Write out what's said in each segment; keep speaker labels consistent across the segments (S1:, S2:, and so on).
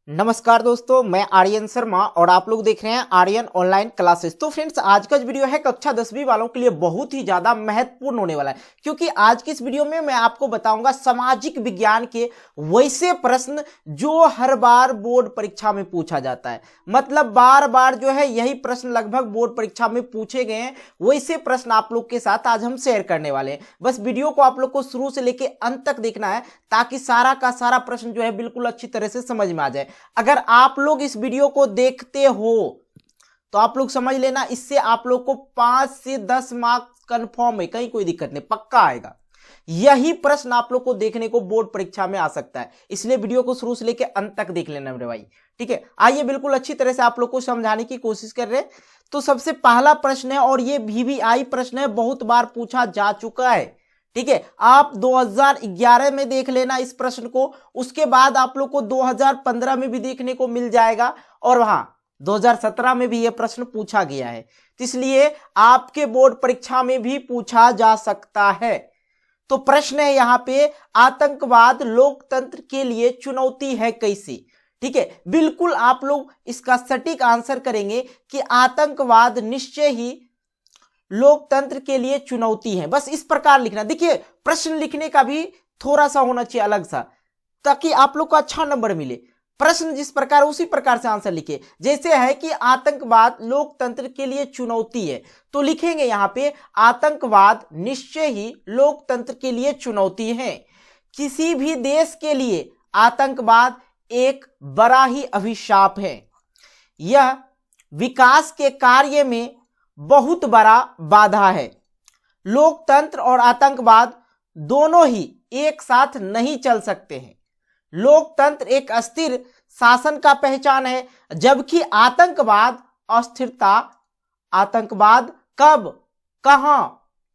S1: नमस्कार दोस्तों, मैं आर्यन शर्मा और आप लोग देख रहे हैं आर्यन ऑनलाइन क्लासेस। तो फ्रेंड्स, आज का जो वीडियो है कक्षा 10वीं वालों के लिए बहुत ही ज्यादा महत्वपूर्ण होने वाला है, क्योंकि आज की इस वीडियो में मैं आपको बताऊंगा सामाजिक विज्ञान के वैसे प्रश्न जो हर बार बोर्ड परीक्षा में पूछा जाता है। मतलब बार बार जो है यही प्रश्न लगभग बोर्ड परीक्षा में पूछे गए हैं। वैसे प्रश्न आप लोग के साथ आज हम शेयर करने वाले हैं। बस वीडियो को आप लोग को शुरू से लेकर अंत तक देखना है, ताकि सारा का सारा प्रश्न जो है बिल्कुल अच्छी तरह से समझ में आ जाए। अगर आप लोग इस वीडियो को देखते हो तो आप लोग समझ लेना, इससे आप लोग को 5 से 10 मार्क्स कंफर्म है, कहीं कोई दिक्कत नहीं, पक्का आएगा। यही प्रश्न आप लोग को देखने को बोर्ड परीक्षा में आ सकता है, इसलिए वीडियो को शुरू से लेकर अंत तक देख लेना मेरे भाई। ठीक है, आइए बिल्कुल अच्छी तरह से आप लोग को समझाने की कोशिश कर रहे हैं। तो सबसे पहला प्रश्न है, और ये VVI प्रश्न है, बहुत बार पूछा जा चुका है। ठीक है, आप 2011 में देख लेना इस प्रश्न को, उसके बाद आप लोग को 2015 में भी देखने को मिल जाएगा, और वहां 2017 में भी यह प्रश्न पूछा गया है। इसलिए आपके बोर्ड परीक्षा में भी पूछा जा सकता है। तो प्रश्न है यहां पे, आतंकवाद लोकतंत्र के लिए चुनौती है कैसे। ठीक है, बिल्कुल आप लोग इसका सटीक आंसर करेंगे कि आतंकवाद निश्चय ही लोकतंत्र के लिए चुनौती है। बस इस प्रकार लिखना। देखिए, प्रश्न लिखने का भी थोड़ा सा होना चाहिए अलग सा, ताकि आप लोग को अच्छा नंबर मिले। प्रश्न जिस प्रकार उसी प्रकार से आंसर लिखे। जैसे है कि आतंकवाद लोकतंत्र के लिए चुनौती है, तो लिखेंगे यहां पे आतंकवाद निश्चय ही लोकतंत्र के लिए चुनौती है। किसी भी देश के लिए आतंकवाद एक बड़ा ही अभिशाप है। यह विकास के कार्य में बहुत बड़ा बाधा है। लोकतंत्र और आतंकवाद दोनों ही एक साथ नहीं चल सकते हैं। लोकतंत्र एक अस्थिर शासन का पहचान है, जबकि आतंकवाद अस्थिरता। आतंकवाद कब, कहां,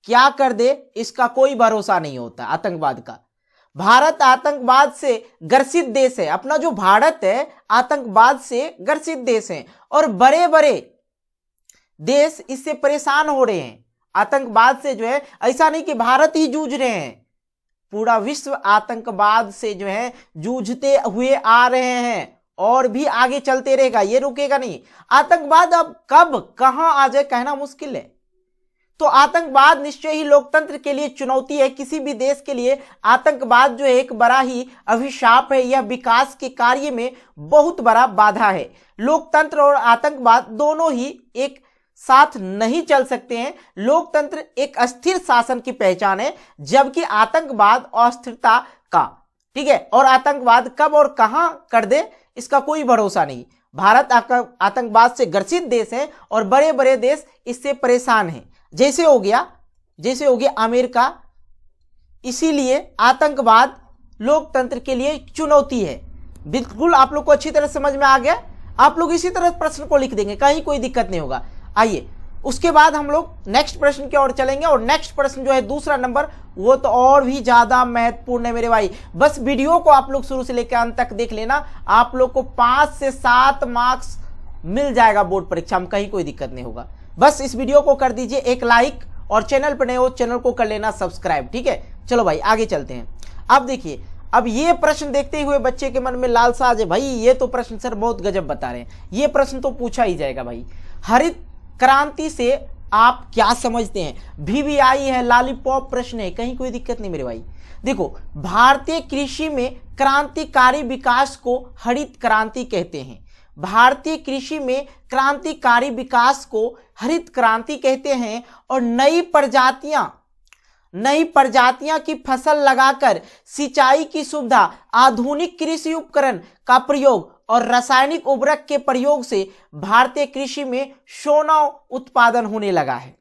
S1: क्या कर दे, इसका कोई भरोसा नहीं होता आतंकवाद का। भारत आतंकवाद से ग्रसित देश है। अपना जो भारत है आतंकवाद से ग्रसित देश है, और बड़े बड़े देश इससे परेशान हो रहे हैं। आतंकवाद से जो है, ऐसा नहीं कि भारत ही जूझ रहे हैं, पूरा विश्व आतंकवाद से जो है जूझते हुए आ रहे हैं, और भी आगे चलते रहेगा, ये रुकेगा नहीं। आतंकवाद अब कब कहां आ जाए कहना मुश्किल है। तो आतंकवाद निश्चय ही लोकतंत्र के लिए चुनौती है। किसी भी देश के लिए आतंकवाद जो है एक बड़ा ही अभिशाप है। यह विकास के कार्य में बहुत बड़ा बाधा है। लोकतंत्र और आतंकवाद दोनों ही एक साथ नहीं चल सकते हैं। लोकतंत्र एक अस्थिर शासन की पहचान है, जबकि आतंकवाद अस्थिरता का। ठीक है, और आतंकवाद कब और कहां कर दे इसका कोई भरोसा नहीं। भारत आतंकवाद से ग्रसित देश है, और बड़े बड़े देश इससे परेशान हैं। जैसे हो गया अमेरिका। इसीलिए आतंकवाद लोकतंत्र के लिए चुनौती है। बिल्कुल आप लोग को अच्छी तरह समझ में आ गया। आप लोग इसी तरह प्रश्न को लिख देंगे, कहीं कोई दिक्कत नहीं होगा। आइए उसके बाद हम लोग नेक्स्ट प्रश्न की ओर चलेंगे, और नेक्स्ट प्रश्न जो है दूसरा नंबर, वो तो और भी ज्यादा महत्वपूर्ण है मेरे भाई। बस वीडियो को आप लोग शुरू से लेकर अंत तक देख लेना, आप लोग को 5 से 7 मार्क्स मिल जाएगा बोर्ड परीक्षा में, कहीं कोई दिक्कत नहीं होगा। बस इस वीडियो को कर दीजिए एक लाइक, और चैनल पर नए हो चैनल को कर लेना सब्सक्राइब। ठीक है, चलो भाई आगे चलते हैं। अब देखिए, अब ये प्रश्न देखते हुए बच्चे के मन में लालसा आ जाए, भाई ये तो प्रश्न सर बहुत गजब बता रहे हैं, ये प्रश्न तो पूछा ही जाएगा भाई। हरित क्रांति से आप क्या समझते हैं। VVI है, लॉलीपॉप प्रश्न है, कहीं कोई दिक्कत नहीं मेरे भाई। देखो, भारतीय कृषि में क्रांतिकारी विकास को हरित क्रांति कहते हैं। भारतीय कृषि में क्रांतिकारी विकास को हरित क्रांति कहते हैं, और नई प्रजातियां की फसल लगाकर सिंचाई की सुविधा, आधुनिक कृषि उपकरण का प्रयोग और रासायनिक उर्वरक के प्रयोग से भारतीय कृषि में सोना उत्पादन होने लगा है।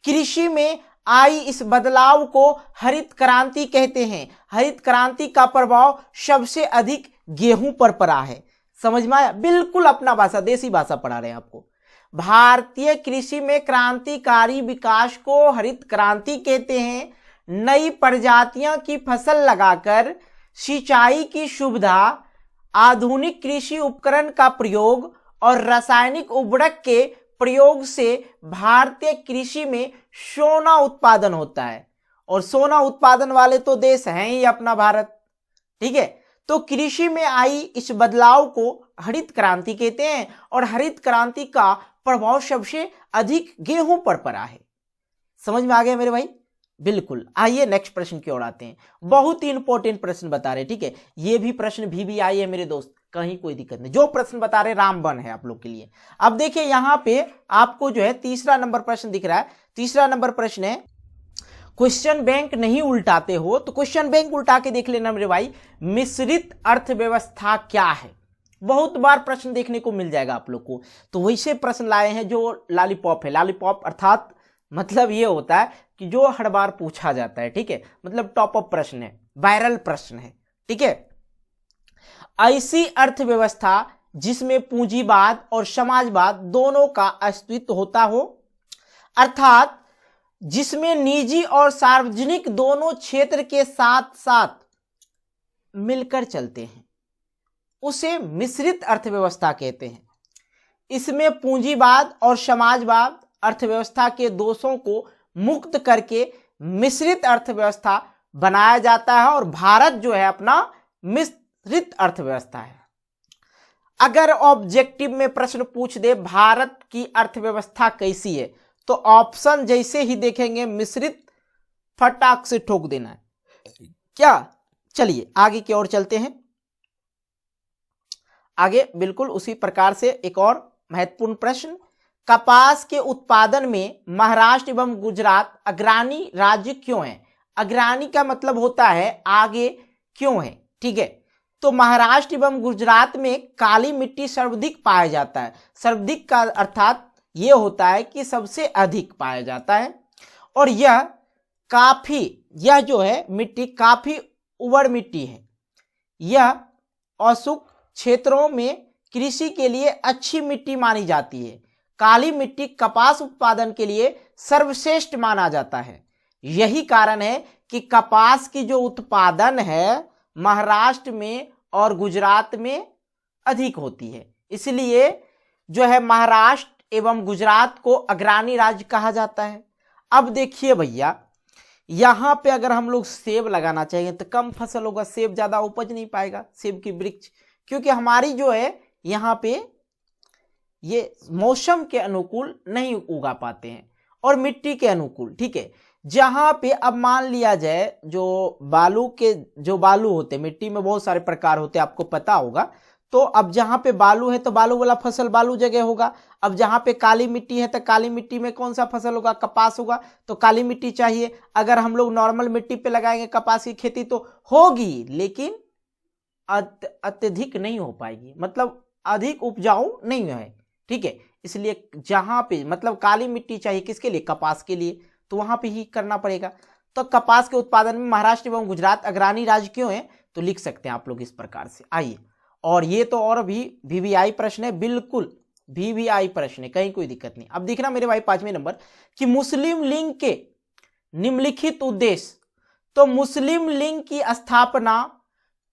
S1: कृषि में आई इस बदलाव को हरित क्रांति कहते हैं। हरित क्रांति का प्रभाव सबसे अधिक गेहूं पर पड़ा है। समझ में आया, बिल्कुल अपना भाषा, देसी भाषा पढ़ा रहे हैं आपको। भारतीय कृषि में क्रांतिकारी विकास को हरित क्रांति कहते हैं। नई प्रजातियां की फसल लगाकर सिंचाई की सुविधा, आधुनिक कृषि उपकरण का प्रयोग और रासायनिक उर्वरक के प्रयोग से भारतीय कृषि में सोना उत्पादन होता है, और सोना उत्पादन वाले तो देश हैं ही अपना भारत। ठीक है, तो कृषि में आई इस बदलाव को हरित क्रांति कहते हैं और हरित क्रांति का प्रभाव सबसे अधिक गेहूं पर पड़ा है। समझ में आ गया मेरे भाई? बिल्कुल। आइए नेक्स्ट प्रश्न की ओर आते हैं। बहुत ही इंपॉर्टेंट प्रश्न बता रहे, ठीक है, ये भी प्रश्न भी आई है मेरे दोस्त, कहीं कोई दिक्कत नहीं, जो प्रश्न बता रहे रामबन है आप लोग के लिए। अब देखिए यहां पे आपको जो है तीसरा नंबर प्रश्न दिख रहा है। तीसरा नंबर प्रश्न है, क्वेश्चन बैंक नहीं उल्टाते हो तो क्वेश्चन बैंक उल्टा के देख लेना मेरे भाई। मिश्रित अर्थव्यवस्था क्या है? बहुत बार प्रश्न देखने को मिल जाएगा आप लोग को, तो वैसे प्रश्न लाए हैं जो लॉलीपॉप है। लॉलीपॉप अर्थात मतलब ये होता है कि जो हर बार पूछा जाता है, ठीक है, मतलब टॉप अप प्रश्न है, वायरल प्रश्न है, ठीक है। ऐसी अर्थव्यवस्था जिसमें पूंजीवाद और समाजवाद दोनों का अस्तित्व होता हो, अर्थात जिसमें निजी और सार्वजनिक दोनों क्षेत्र के साथ साथ मिलकर चलते हैं, उसे मिश्रित अर्थव्यवस्था कहते हैं। इसमें पूंजीवाद और समाजवाद अर्थव्यवस्था के दोषों को मुक्त करके मिश्रित अर्थव्यवस्था बनाया जाता है और भारत जो है अपना मिश्रित अर्थव्यवस्था है। अगर ऑब्जेक्टिव में प्रश्न पूछ दे भारत की अर्थव्यवस्था कैसी है, तो ऑप्शन जैसे ही देखेंगे मिश्रित, फटाक से ठोक देना है क्या। चलिए आगे की ओर चलते हैं। आगे बिल्कुल उसी प्रकार से एक और महत्वपूर्ण प्रश्न, कपास के उत्पादन में महाराष्ट्र एवं गुजरात अग्रणी राज्य क्यों है? अग्रणी का मतलब होता है आगे क्यों है, ठीक है। तो महाराष्ट्र एवं गुजरात में काली मिट्टी सर्वाधिक पाया जाता है। सर्वाधिक का अर्थात यह होता है कि सबसे अधिक पाया जाता है और यह जो है मिट्टी काफी उबड़ मिट्टी है। यह औसुक क्षेत्रों में कृषि के लिए अच्छी मिट्टी मानी जाती है। काली मिट्टी कपास उत्पादन के लिए सर्वश्रेष्ठ माना जाता है। यही कारण है कि कपास की जो उत्पादन है महाराष्ट्र में और गुजरात में अधिक होती है। इसलिए जो है महाराष्ट्र एवं गुजरात को अग्रणी राज्य कहा जाता है। अब देखिए भैया, यहां पे अगर हम लोग सेब लगाना चाहिए तो कम फसल होगा, सेब ज्यादा उपज नहीं पाएगा, सेब की वृक्ष, क्योंकि हमारी जो है यहां पे ये मौसम के अनुकूल नहीं उगा पाते हैं और मिट्टी के अनुकूल, ठीक है। जहां पे अब मान लिया जाए जो बालू होते हैं, मिट्टी में बहुत सारे प्रकार होते हैं आपको पता होगा, तो अब जहां पे बालू है तो बालू वाला फसल बालू जगह होगा। अब जहां पे काली मिट्टी है तो काली मिट्टी में कौन सा फसल होगा? कपास होगा, तो काली मिट्टी चाहिए। अगर हम लोग नॉर्मल मिट्टी पे लगाएंगे कपास की खेती तो होगी, लेकिन अत्यधिक नहीं हो पाएगी, मतलब अधिक उपजाऊ नहीं है, ठीक है। इसलिए जहां पे मतलब काली मिट्टी चाहिए किसके लिए? कपास के लिए, तो वहां पे ही करना पड़ेगा। तो कपास के उत्पादन में महाराष्ट्र एवं गुजरात अग्रणी राज्य क्यों है? तो लिख सकते हैं आप लोग इस प्रकार से। आइए, और ये तो और भी वीवीआई प्रश्न है, बिल्कुल वीवीआई प्रश्न है, कहीं कोई दिक्कत नहीं। अब देखना मेरे भाई 5वें नंबर कि मुस्लिम लीग के निम्नलिखित उद्देश्य। तो मुस्लिम लीग की स्थापना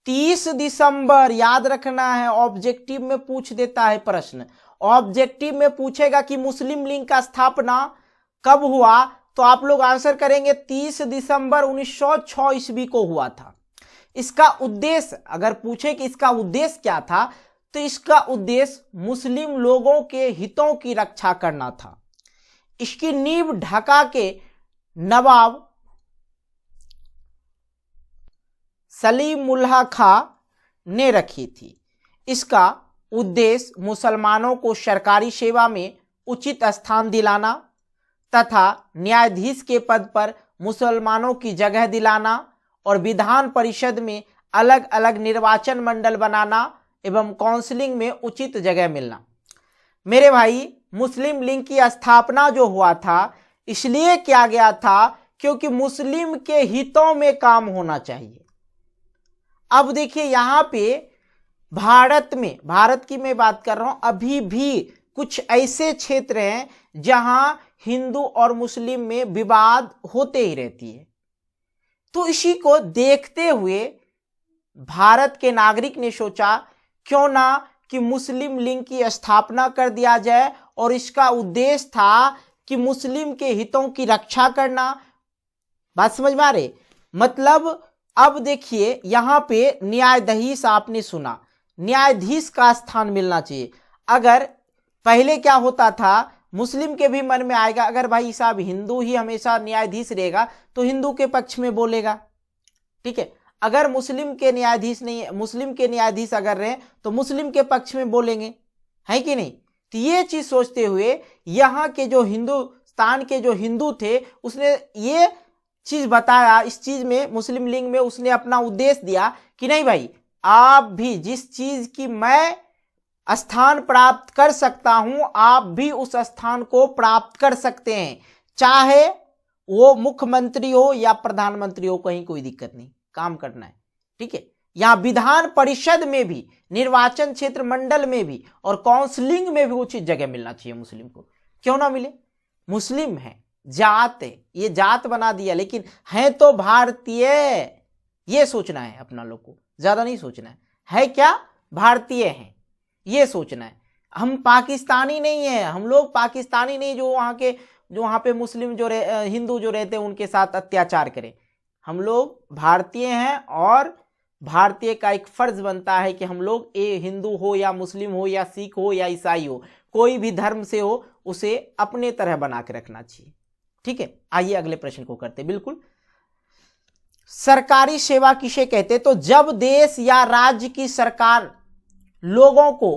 S1: 30 दिसंबर, याद रखना है, ऑब्जेक्टिव में पूछ देता है प्रश्न। ऑब्जेक्टिव में पूछेगा कि मुस्लिम लीग का स्थापना कब हुआ, तो आप लोग आंसर करेंगे 30 दिसंबर 1906 ईस्वी को हुआ था। इसका उद्देश्य अगर पूछे कि इसका उद्देश्य क्या था, तो इसका उद्देश्य मुस्लिम लोगों के हितों की रक्षा करना था। इसकी नींव ढाका के नवाब सलीमुल्लाह खां ने रखी थी। इसका उद्देश्य मुसलमानों को सरकारी सेवा में उचित स्थान दिलाना तथा न्यायाधीश के पद पर मुसलमानों की जगह दिलाना और विधान परिषद में अलग अलग निर्वाचन मंडल बनाना एवं काउंसलिंग में उचित जगह मिलना। मेरे भाई, मुस्लिम लीग की स्थापना जो हुआ था इसलिए किया गया था क्योंकि मुस्लिम के हितों में काम होना चाहिए। अब देखिए यहां पे भारत की मैं बात कर रहा हूं, अभी भी कुछ ऐसे क्षेत्र हैं जहां हिंदू और मुस्लिम में विवाद होते ही रहती है। तो इसी को देखते हुए भारत के नागरिक ने सोचा क्यों ना कि मुस्लिम लीग की स्थापना कर दिया जाए, और इसका उद्देश्य था कि मुस्लिम के हितों की रक्षा करना। बात समझ में आ रही? मतलब अब देखिए यहां पे न्यायाधीश आपने सुना, न्यायाधीश का स्थान मिलना चाहिए। अगर पहले क्या होता था, मुस्लिम के भी मन में आएगा अगर भाई साहब हिंदू ही हमेशा न्यायाधीश रहेगा तो हिंदू के पक्ष में बोलेगा, ठीक है। अगर मुस्लिम के न्यायाधीश नहीं, मुस्लिम के न्यायाधीश अगर रहे तो मुस्लिम के पक्ष में बोलेंगे, है कि नहीं। तो ये चीज सोचते हुए यहाँ के जो हिंदुस्तान के जो हिंदू थे उसने ये चीज बताया, इस चीज में मुस्लिम लीग में उसने अपना उद्देश्य दिया कि नहीं भाई, आप भी जिस चीज की मैं स्थान प्राप्त कर सकता हूं आप भी उस स्थान को प्राप्त कर सकते हैं, चाहे वो मुख्यमंत्री हो या प्रधानमंत्री हो, कहीं कोई दिक्कत नहीं, काम करना है, ठीक है। यहां विधान परिषद में भी, निर्वाचन क्षेत्र मंडल में भी और काउंसलिंग में भी उचित जगह मिलना चाहिए मुस्लिम को। क्यों ना मिले, मुस्लिम है, जात है, ये जात बना दिया लेकिन है तो भारतीय, ये सोचना है अपना लोग को, ज्यादा नहीं सोचना है क्या, भारतीय है ये सोचना है। हम पाकिस्तानी नहीं है, हम लोग पाकिस्तानी नहीं जो वहां पे मुस्लिम जो हिंदू जो रहते हैं उनके साथ अत्याचार करें। हम लोग भारतीय हैं और भारतीय का एक फर्ज बनता है कि हम लोग हिंदू हो या मुस्लिम हो या सिख हो या ईसाई हो, कोई भी धर्म से हो, उसे अपने तरह बना के रखना चाहिए, ठीक है। आइए अगले प्रश्न को करते। बिल्कुल, सरकारी सेवा किसे कहते, तो जब देश या राज्य की सरकार लोगों को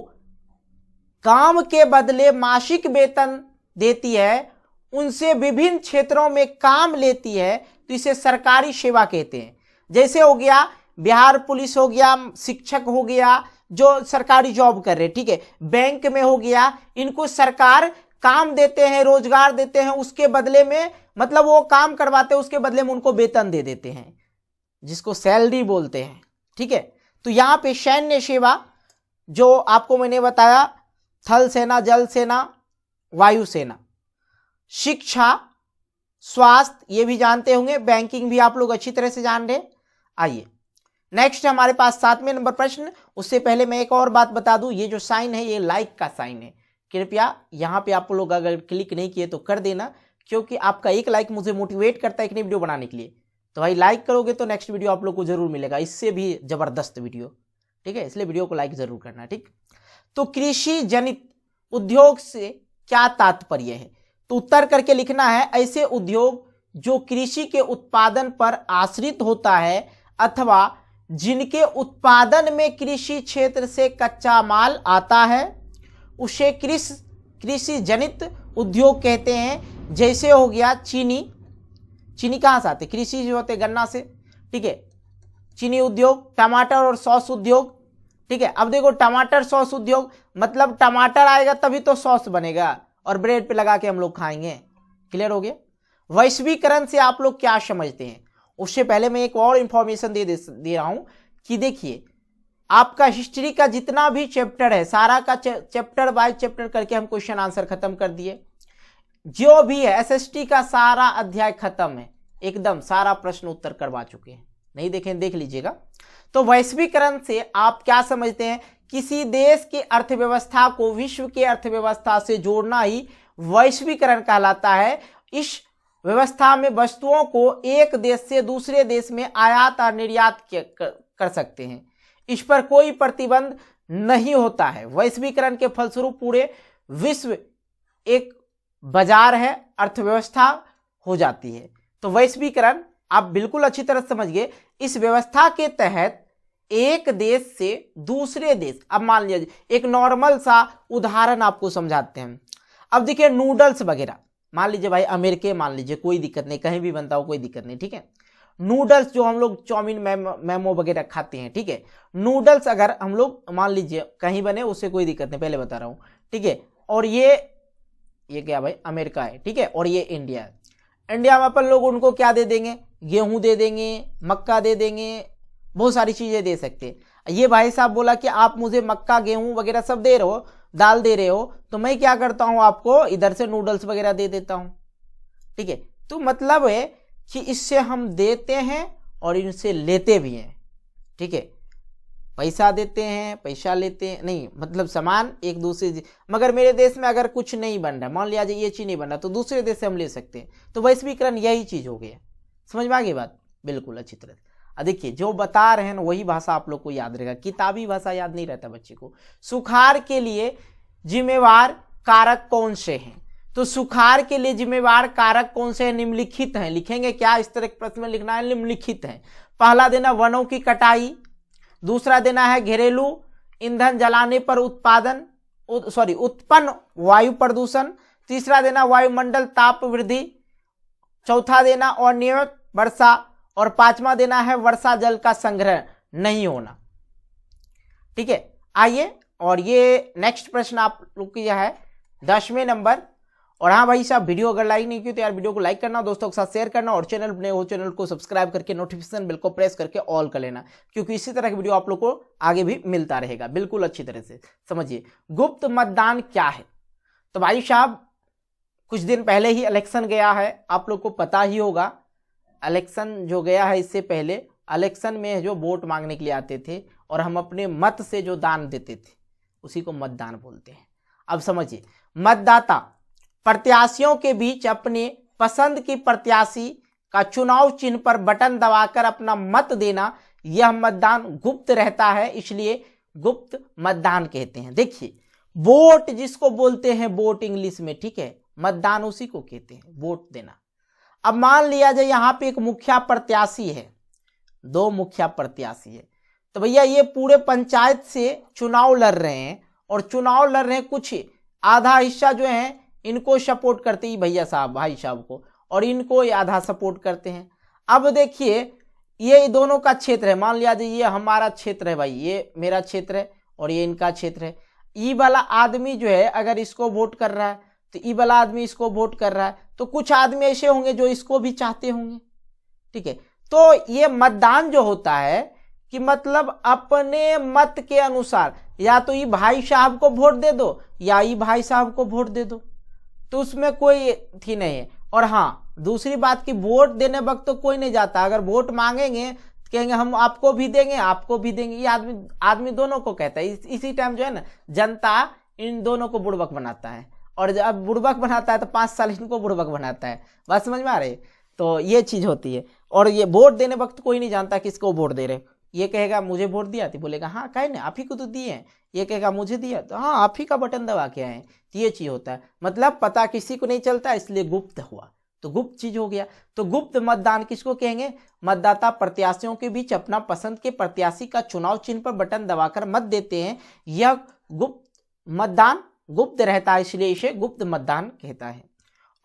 S1: काम के बदले मासिक वेतन देती है, उनसे विभिन्न क्षेत्रों में काम लेती है, तो इसे सरकारी सेवा कहते हैं। जैसे हो गया बिहार पुलिस हो गया, शिक्षक हो गया जो सरकारी जॉब कर रहे, ठीक है, बैंक में हो गया, इनको सरकार काम देते हैं, रोजगार देते हैं, उसके बदले में मतलब वो काम करवाते हैं, उसके बदले में उनको वेतन दे देते हैं, जिसको सैलरी बोलते हैं, ठीक है। तो यहां पे सैन्य सेवा जो आपको मैंने बताया, थल सेना, जल सेना, वायु सेना, शिक्षा, स्वास्थ्य ये भी जानते होंगे, बैंकिंग भी आप लोग अच्छी तरह से जान रहे। आइए नेक्स्ट हमारे पास 7वें नंबर प्रश्न। उससे पहले मैं एक और बात बता दूं, ये जो साइन है ये लाइक का साइन है, कृपया यहाँ पे आप लोग अगर क्लिक नहीं किए तो कर देना, क्योंकि आपका एक लाइक मुझे मोटिवेट करता है एक नई वीडियो बनाने के लिए। तो भाई लाइक करोगे तो नेक्स्ट वीडियो आप लोग को जरूर मिलेगा, इससे भी जबरदस्त वीडियो, ठीक है, इसलिए वीडियो को लाइक जरूर करना, ठीक। तो कृषि जनित उद्योग से क्या तात्पर्य है, तो उत्तर करके लिखना है, ऐसे उद्योग जो कृषि के उत्पादन पर आश्रित होता है अथवा जिनके उत्पादन में कृषि क्षेत्र से कच्चा माल आता है, उसे कृषि जनित उद्योग कहते हैं। जैसे हो गया चीनी कहां से आते, कृषि जो होते गन्ना से, ठीक है, चीनी उद्योग, टमाटर और सॉस उद्योग, ठीक है। अब देखो टमाटर सॉस उद्योग मतलब टमाटर आएगा तभी तो सॉस बनेगा और ब्रेड पे लगा के हम लोग खाएंगे, क्लियर हो गया। वैश्वीकरण से आप लोग क्या समझते हैं, उससे पहले मैं एक और इंफॉर्मेशन दे रहा हूं कि देखिए आपका हिस्ट्री का जितना भी चैप्टर है सारा का चैप्टर बाय चैप्टर करके हम क्वेश्चन आंसर खत्म कर दिए, जो भी है एसएसटी का सारा अध्याय खत्म है, एकदम सारा प्रश्न उत्तर करवा चुके हैं, नहीं देखें देख लीजिएगा। तो वैश्वीकरण से आप क्या समझते हैं, किसी देश की अर्थव्यवस्था को विश्व की अर्थव्यवस्था से जोड़ना ही वैश्वीकरण कहलाता है। इस व्यवस्था में वस्तुओं को एक देश से दूसरे देश में आयात और निर्यात कर सकते हैं, इस पर कोई प्रतिबंध नहीं होता है। वैश्वीकरण के फलस्वरूप पूरे विश्व एक बाजार है, अर्थव्यवस्था हो जाती है। तो वैश्वीकरण आप बिल्कुल अच्छी तरह समझ गए, इस व्यवस्था के तहत एक देश से दूसरे देश, अब मान लीजिए एक नॉर्मल सा उदाहरण आपको समझाते हैं। अब देखिए नूडल्स वगैरह, मान लीजिए भाई अमेरिका, मान लीजिए कोई दिक्कत नहीं, कहीं भी बनता हो कोई दिक्कत नहीं, ठीक है। नूडल्स जो हम लोग चाउमीन मैमो वगैरह खाते हैं, ठीक है, नूडल्स अगर हम लोग मान लीजिए कहीं बने उससे कोई दिक्कत नहीं, पहले बता रहा हूं, ठीक है। और ये क्या भाई अमेरिका है, ठीक है, और ये इंडिया है। इंडिया में अपन लोग उनको क्या दे देंगे, गेहूं दे देंगे, मक्का दे देंगे, बहुत सारी चीजें दे सकते हैं। ये भाई साहब बोला कि आप मुझे मक्का गेहूं वगैरह सब दे रहे हो, दाल दे रहे हो, तो मैं क्या करता हूं आपको इधर से नूडल्स वगैरह दे देता हूं, ठीक है। तो मतलब है कि इससे हम देते हैं और इनसे लेते भी हैं, ठीक है, पैसा देते हैं पैसा लेते हैं, नहीं मतलब सामान एक दूसरे, मगर मेरे देश में अगर कुछ नहीं बन रहा, मान लिया जाए ये चीज नहीं बन रहा, तो दूसरे देश से हम ले सकते हैं। तो वैश्वीकरण यही चीज हो गया, समझ में आ गई बात, बिल्कुल अच्छी तरह। देखिए जो बता रहे हैं ना वही भाषा आप लोग को याद रहेगा, किताबी भाषा याद नहीं रहता बच्चे को। सुखाड़ के लिए जिम्मेवार कारक कौन से हैं? तो सुखाड़ के लिए जिम्मेवार कारक कौन से हैं? निम्नलिखित हैं। लिखेंगे क्या? इस तरह के प्रश्न में लिखना है निम्नलिखित हैं। पहला देना वनों की कटाई, दूसरा देना है घरेलू ईंधन जलाने पर उत्पन्न वायु प्रदूषण, तीसरा देना वायुमंडल ताप वृद्धि, चौथा देना अनियमित वर्षा, और पांचवा देना है वर्षा जल का संग्रह नहीं होना। ठीक है, आइए और ये नेक्स्ट प्रश्न आप लोग की है 10वें नंबर। और हाँ भाई साहब, वीडियो अगर लाइक नहीं की तो यार वीडियो को लाइक करना, दोस्तों के साथ शेयर करना, और चैनल नए हो चैनल को सब्सक्राइब करके नोटिफिकेशन बेल को प्रेस करके ऑल कर लेना, क्योंकि इसी तरह की वीडियो आप लोग को आगे भी मिलता रहेगा बिल्कुल अच्छी तरह से। समझिए गुप्त मतदान क्या है। तो भाई साहब कुछ दिन पहले ही इलेक्शन गया है, आप लोग को पता ही होगा। इलेक्शन जो गया है, इससे पहले इलेक्शन में जो वोट मांगने के लिए आते थे और हम अपने मत से जो दान देते थे उसी को मतदान बोलते हैं। अब समझिए, मतदाता प्रत्याशियों के बीच अपने पसंद की प्रत्याशी का चुनाव चिन्ह पर बटन दबाकर अपना मत देना, यह मतदान गुप्त रहता है, इसलिए गुप्त मतदान कहते हैं। देखिए वोट जिसको बोलते हैं, वोट इंग्लिश में, ठीक है, मतदान उसी को कहते हैं, वोट देना। अब मान लिया जाए यहाँ पे एक मुखिया प्रत्याशी है, दो मुखिया प्रत्याशी है, तो भैया ये पूरे पंचायत से चुनाव लड़ रहे हैं, और चुनाव लड़ रहे हैं, कुछ आधा हिस्सा जो है इनको सपोर्ट करते ही भैया साहब भाई साहब को, और इनको आधा सपोर्ट करते हैं। अब देखिए ये दोनों का क्षेत्र है, मान लिया जाए ये हमारा क्षेत्र है भाई, ये मेरा क्षेत्र है और ये इनका क्षेत्र है। ई वाला आदमी जो है अगर इसको वोट कर रहा है तो ई वाला आदमी इसको वोट कर रहा है, तो कुछ आदमी ऐसे होंगे जो इसको भी चाहते होंगे। ठीक है, तो ये मतदान जो होता है कि मतलब अपने मत के अनुसार या तो ये भाई साहब को वोट दे दो या ये भाई साहब को वोट दे दो, तो उसमें कोई थी नहीं है। और हाँ दूसरी बात कि वोट देने वक्त तो कोई नहीं जाता, अगर वोट मांगेंगे कहेंगे हम आपको भी देंगे आपको भी देंगे, ये आदमी दोनों को कहता है। इसी टाइम जो है ना जनता इन दोनों को बुड़बक बनाता है, और जब बुड़बक बनाता है तो 5 साल इनको बुड़बक बनाता है। बात समझ में आ रही? तो ये चीज होती है। और ये वोट देने वक्त कोई नहीं जानता किसको वोट दे रहे। ये कहेगा मुझे वोट दिया, तो बोलेगा हाँ कहे ना आप ही को तो दिए हैं। ये कहेगा मुझे दिया, तो हाँ आप ही का बटन दबा के आए। तो ये चीज होता है, मतलब पता किसी को नहीं चलता, इसलिए गुप्त हुआ, तो गुप्त चीज हो गया। तो गुप्त मतदान किसको कहेंगे? मतदाता प्रत्याशियों के बीच अपना पसंद के प्रत्याशी का चुनाव चिन्ह पर बटन दबाकर मत देते हैं, यह गुप्त मतदान गुप्त रहता है, इसलिए इसे गुप्त मतदान कहता है।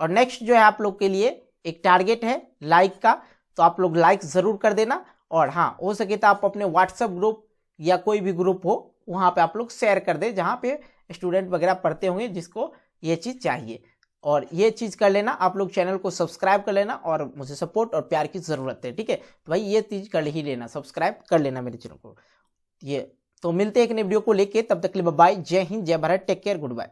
S1: और नेक्स्ट जो है आप लोग के लिए एक टारगेट है लाइक का, तो आप लोग लाइक जरूर कर देना। और हाँ हो सके तो आप अपने व्हाट्सएप ग्रुप या कोई भी ग्रुप हो वहां पे आप लोग शेयर कर दे, जहां पे स्टूडेंट वगैरह पढ़ते होंगे जिसको ये चीज चाहिए। और ये चीज कर लेना, आप लोग चैनल को सब्सक्राइब कर लेना, और मुझे सपोर्ट और प्यार की जरूरत है। ठीक है, तो भाई ये चीज कर ही लेना, सब्सक्राइब कर लेना मेरे चैनल को। ये तो मिलते हैं एक नई वीडियो को लेके, तब तक के लिए बाय, जय हिंद, जय Bharat, take care, good bye.